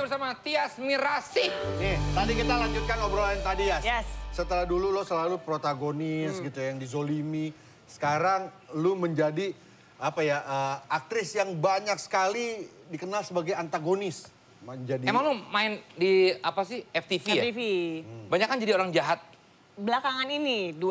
bersama Tias Mirasih. Nih, tadi kita lanjutkan obrolan tadi ya. Yes. Setelah dulu lo selalu protagonis gitu yang dizolimi. Sekarang lu menjadi aktris yang banyak sekali dikenal sebagai antagonis. Emang lu main di FTV ya? FTV. Banyak kan jadi orang jahat. Belakangan ini 2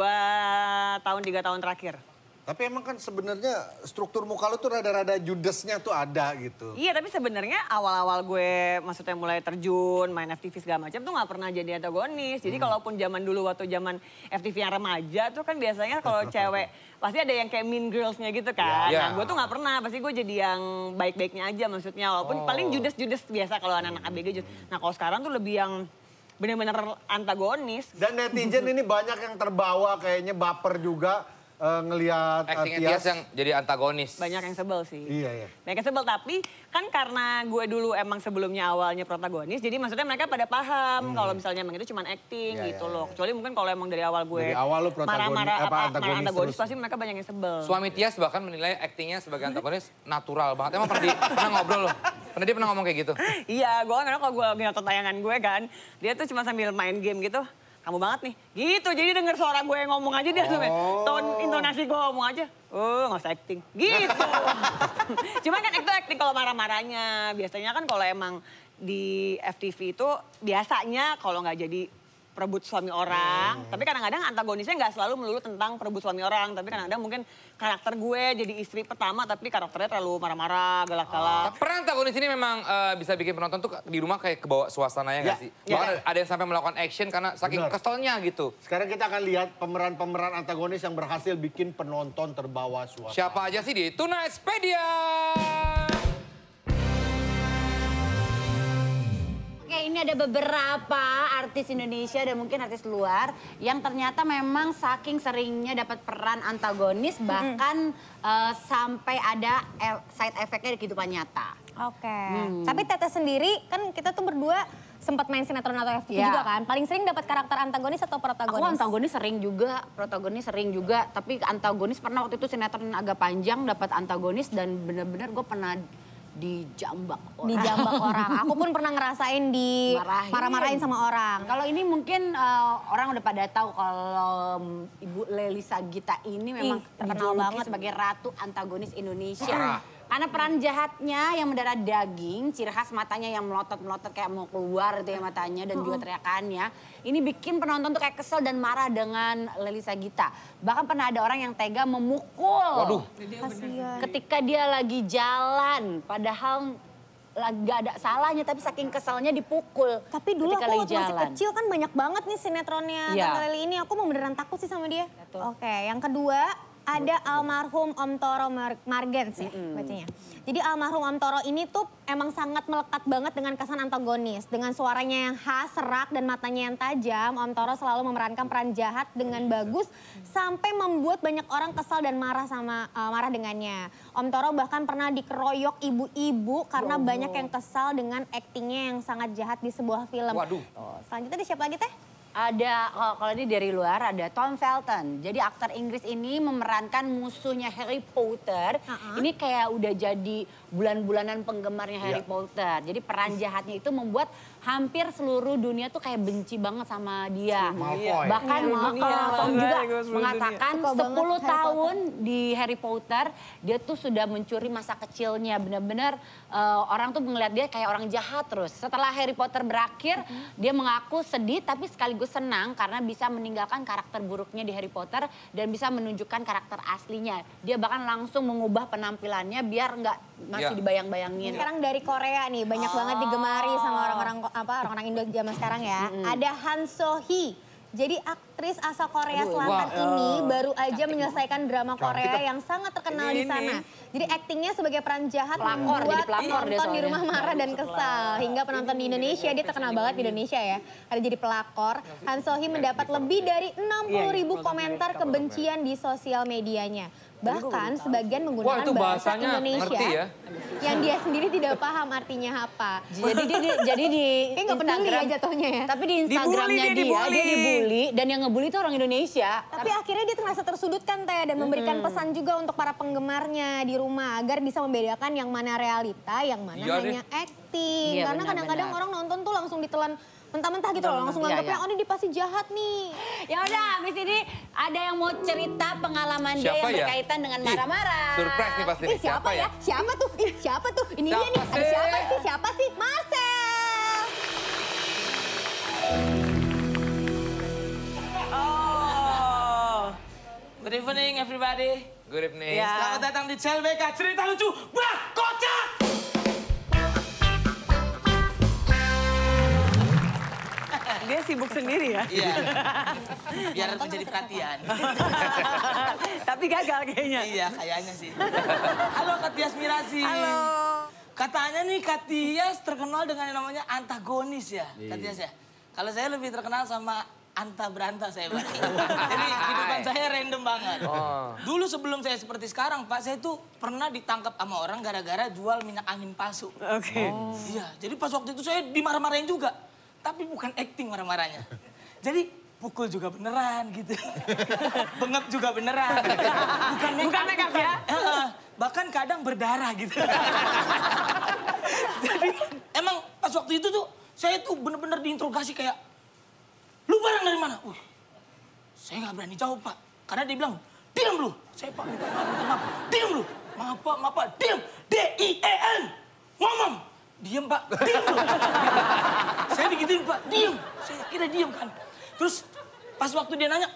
tahun 3 tahun terakhir. Tapi emang kan sebenarnya struktur muka lu tuh rada-rada judesnya tuh ada gitu. Iya, tapi sebenarnya awal-awal gue maksudnya mulai terjun, main FTV segala macam tuh nggak pernah jadi antagonis. Jadi kalaupun zaman dulu waktu zaman FTV yang remaja tuh kan biasanya kalau cewek pasti ada yang kayak mean girls-nya gitu kan. Ya. Nah, gue tuh nggak pernah, pasti gue jadi yang baik-baiknya aja maksudnya. Walaupun paling judes-judes biasa kalau anak-anak ABG judes. Nah, kalau sekarang tuh lebih yang benar-benar antagonis. Dan netizen ini banyak yang terbawa kayaknya baper juga. Ngelihat Actingnya Tias yang jadi antagonis. Banyak yang sebel sih. Iya, iya. Banyak yang sebel, tapi kan karena gue dulu emang sebelumnya awalnya protagonis, jadi maksudnya mereka pada paham kalau misalnya emang itu cuma acting gitu loh. Kecuali mungkin kalau emang dari awal gue dari awal lu protagonis, antagonis pasti mereka banyak yang sebel. Suami Tias bahkan menilai actingnya sebagai antagonis natural banget. Emang pernah ngobrol loh? Dia pernah ngomong kayak gitu? Iya, gue kan kalau gue lagi nonton tayangan gue kan, dia tuh cuma sambil main game gitu. Kamu banget nih, gitu. Jadi denger suara gue ngomong aja dia tuh, tone intonasi gue ngomong aja. Oh, nggak usah acting, gitu. Cuman kan itu acting kalau marah-marahnya. Biasanya kan kalau emang di FTV itu biasanya kalau nggak jadi perebut suami orang. Tapi kadang-kadang antagonisnya nggak selalu melulu tentang perebut suami orang. Tapi kadang-kadang mungkin karakter gue jadi istri pertama tapi karakternya terlalu marah-marah, galak-galak. Peran antagonis ini memang bisa bikin penonton tuh di rumah kayak kebawa suasananya nggak sih? Ya. Bahkan ada yang sampai melakukan action karena saking keselnya gitu. Sekarang kita akan lihat pemeran-pemeran antagonis yang berhasil bikin penonton terbawa suasana. Siapa aja sih di Tunaspedia? Oke, ini ada beberapa artis Indonesia dan mungkin artis luar yang ternyata memang saking seringnya dapat peran antagonis bahkan sampai ada side effect-nya di kehidupan nyata. Oke. Tapi Teteh sendiri kan kita tuh berdua sempat main sinetron atau FTV juga kan. Paling sering dapat karakter antagonis atau protagonis? Aku antagonis sering juga, protagonis sering juga. Tapi antagonis pernah waktu itu sinetron agak panjang dapat antagonis dan benar-benar gue pernah dijambak orang. Dijambak orang. Aku pun pernah ngerasain di marah-marahin sama orang. Kalau ini mungkin orang udah pada tahu kalau Ibu Lely Sagita ini memang terkenal banget sebagai ratu antagonis Indonesia. Karena peran jahatnya yang mendarah daging, ciri khas matanya yang melotot-melotot kayak mau keluar itu ya matanya dan juga teriakannya. Ini bikin penonton tuh kayak kesel dan marah dengan Lely Sagita. Bahkan pernah ada orang yang tega memukul. Waduh. Ketika dia lagi jalan, padahal gak ada salahnya tapi saking keselnya dipukul. Tapi dulu ketika aku lagi waktu masih jalan. kecil kan banyak banget nih sinetronnya Tante Lely ini. Aku mau beneran takut sih sama dia. Betul. Oke, yang kedua ada almarhum Om Toro Margens ya bacanya. Jadi almarhum Om Toro ini tuh emang sangat melekat banget dengan kesan antagonis. Dengan suaranya yang khas, serak dan matanya yang tajam, Om Toro selalu memerankan peran jahat dengan bagus sampai membuat banyak orang kesal dan marah dengannya. Om Toro bahkan pernah dikeroyok ibu-ibu karena banyak yang kesal dengan aktingnya yang sangat jahat di sebuah film. Waduh. Selanjutnya ada siapa lagi Teh? Ada, kalau ini dari luar ada Tom Felton. Jadi aktor Inggris ini memerankan musuhnya Harry Potter. Ini kayak udah jadi bulan-bulanan penggemarnya Harry Potter. Jadi peran jahatnya itu membuat hampir seluruh dunia tuh kayak benci banget sama dia. Bahkan Tom juga mengatakan 10 tahun di Harry Potter dia tuh sudah mencuri masa kecilnya. Benar-benar orang tuh melihat dia kayak orang jahat terus. Setelah Harry Potter berakhir dia mengaku sedih tapi sekaligus senang karena bisa meninggalkan karakter buruknya di Harry Potter dan bisa menunjukkan karakter aslinya. Dia bahkan langsung mengubah penampilannya biar nggak masih dibayang-bayangin. Sekarang dari Korea nih banyak banget digemari sama orang-orang Indo zaman sekarang ya. Ada Han So Hee. Jadi aktris asal Korea Selatan ini baru aja menyelesaikan drama Korea yang sangat terkenal di sana. Jadi aktingnya sebagai peran jahat membuat penonton di rumah marah dan kesal. Hingga penonton di Indonesia, dia terkenal banget di Indonesia ya. Ada jadi pelakor. Han So Hee mendapat lebih dari 60.000 komentar kebencian di sosial medianya. Bahkan sebagian Wah, menggunakan itu bahasa bahasanya Indonesia ngerti ya. yang dia sendiri tidak paham artinya apa. Jadi di Kayak nggak peduli ya jatuhnya ya. Tapi di Instagramnya dia dibully dan yang ngebully itu orang Indonesia. Tapi akhirnya dia merasa tersudutkan Teh dan memberikan pesan juga untuk para penggemarnya di rumah agar bisa membedakan yang mana realita, yang mana Iya hanya acting. Iya, Karena kadang-kadang orang nonton tuh langsung ditelan mentah-mentah gitu loh, langsung nganggapnya oh ini dia pasti jahat nih. Ya udah, habis ini ada yang mau cerita pengalaman dia Siapa yang ya? berkaitan dengan marah-marah. Surprise nih pasti. Ih siapa ya? Siapa tuh? Ih siapa tuh? Ini dia nih. Ada siapa sih? Siapa sih? Marcel. Oh, good evening everybody. Good evening. Ya. Selamat datang di CLBK Cerita Lucu Bah Kocak. Dia sibuk sendiri ya. Iya, biar menjadi perhatian. Tapi gagal kayaknya. Iya, kayaknya sih. Halo Kak Tias Mirasi. Halo. Katanya nih Kak Tias terkenal dengan yang namanya antagonis ya, Kak Tias ya. Kalau saya lebih terkenal sama anta beranta saya Pak. Jadi kehidupan saya random banget. Oh. Dulu sebelum saya seperti sekarang Pak, saya tuh pernah ditangkap sama orang gara-gara jual minyak angin palsu. Oke. Iya, jadi pas waktu itu saya dimarah-marahin juga. Tapi bukan acting marah-marahnya. Jadi pukul juga beneran gitu. Bengep juga beneran. Bukan make up ya? Bahkan kadang berdarah gitu. Jadi emang pas waktu itu tuh saya tuh bener-bener diinterogasi kayak, lu barang dari mana? Saya nggak berani jawab Pak. Karena dia bilang, diam lu. Saya Pak, minta maaf. Diam lu. Maaf Pak, diam. D-I-E-M. Ngomong. Diem Pak, diem loh. Saya digituin Pak, diem. Saya kira diem kan. Terus pas waktu dia nanya,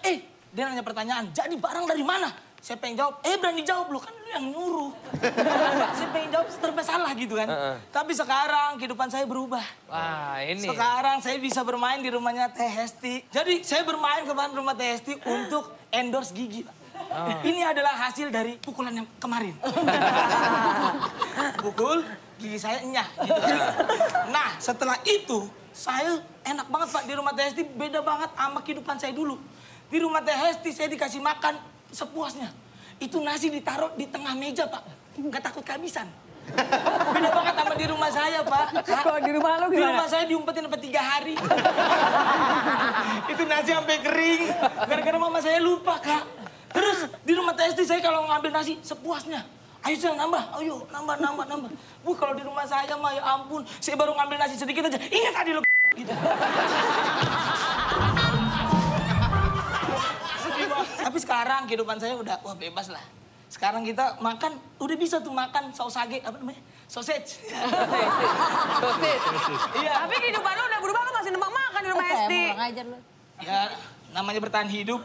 dia nanya pertanyaan, jadi barang dari mana? Saya pengen jawab, berani jawab lu, kan lu yang nyuruh. Saya pengen jawab serba salah gitu kan. Tapi sekarang kehidupan saya berubah. Wah, ini. Sekarang saya bisa bermain di rumahnya Teh Hesti. Jadi saya bermain kemarin rumah Teh Hesti untuk endorse gigi Pak. Ini adalah hasil dari pukulan yang kemarin. Pukul, gigi saya enyah gitu kan. Nah setelah itu saya enak banget Pak di rumah Teh Hesti, beda banget sama kehidupan saya dulu. Di rumah Teh Hesti saya dikasih makan sepuasnya. Itu nasi ditaruh di tengah meja Pak, nggak takut kehabisan. Beda banget sama di rumah saya Pak. Kalau di rumah lo Di gimana? rumah saya diumpetin sampai 3 hari. Itu nasi sampai kering, gara-gara mama saya lupa Kak. Terus di rumah Teh Hesti saya kalau ngambil nasi sepuasnya. Ayo Sel, nambah, ayo nambah. Bu kalau di rumah saya mah ya ampun, saya baru ngambil nasi sedikit aja. Ingat tadi lo gitu. Sedih banget. Tapi sekarang kehidupan saya udah wah bebas lah. Sekarang kita makan, udah bisa tuh makan saus sage, apa namanya? Sausage. Iya. Tapi kehidupan lo udah berubah, lo masih numpang makan di rumah Hesti. Kurang ajar lu. Ya, namanya bertahan hidup.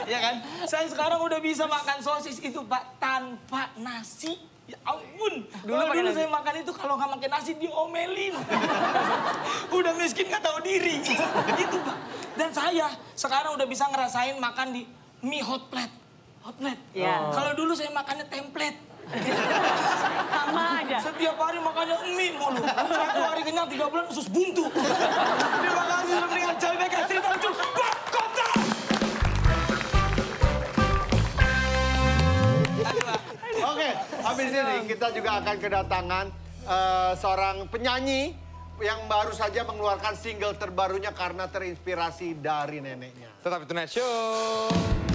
Iya kan? Saya sekarang udah bisa makan sosis itu, Pak, tanpa nasi. Ya ampun. Dulu saya makan itu kalau nggak makan nasi diomelin. Udah miskin nggak tahu diri. Gitu, Pak. Dan saya sekarang udah bisa ngerasain makan di mie hot plate. Hot plate. Iya. Kalau dulu saya makannya template. Sama aja. Setiap hari makannya mie mulu. 1 hari kenyang, 3 bulan usus buntu. Terima kasih sudah mendengar CLBK Cerita Lucu Bah Kocak. Oke, habis ini kita juga akan kedatangan seorang penyanyi yang baru saja mengeluarkan single terbarunya karena terinspirasi dari neneknya. Tetap di Tonight Show.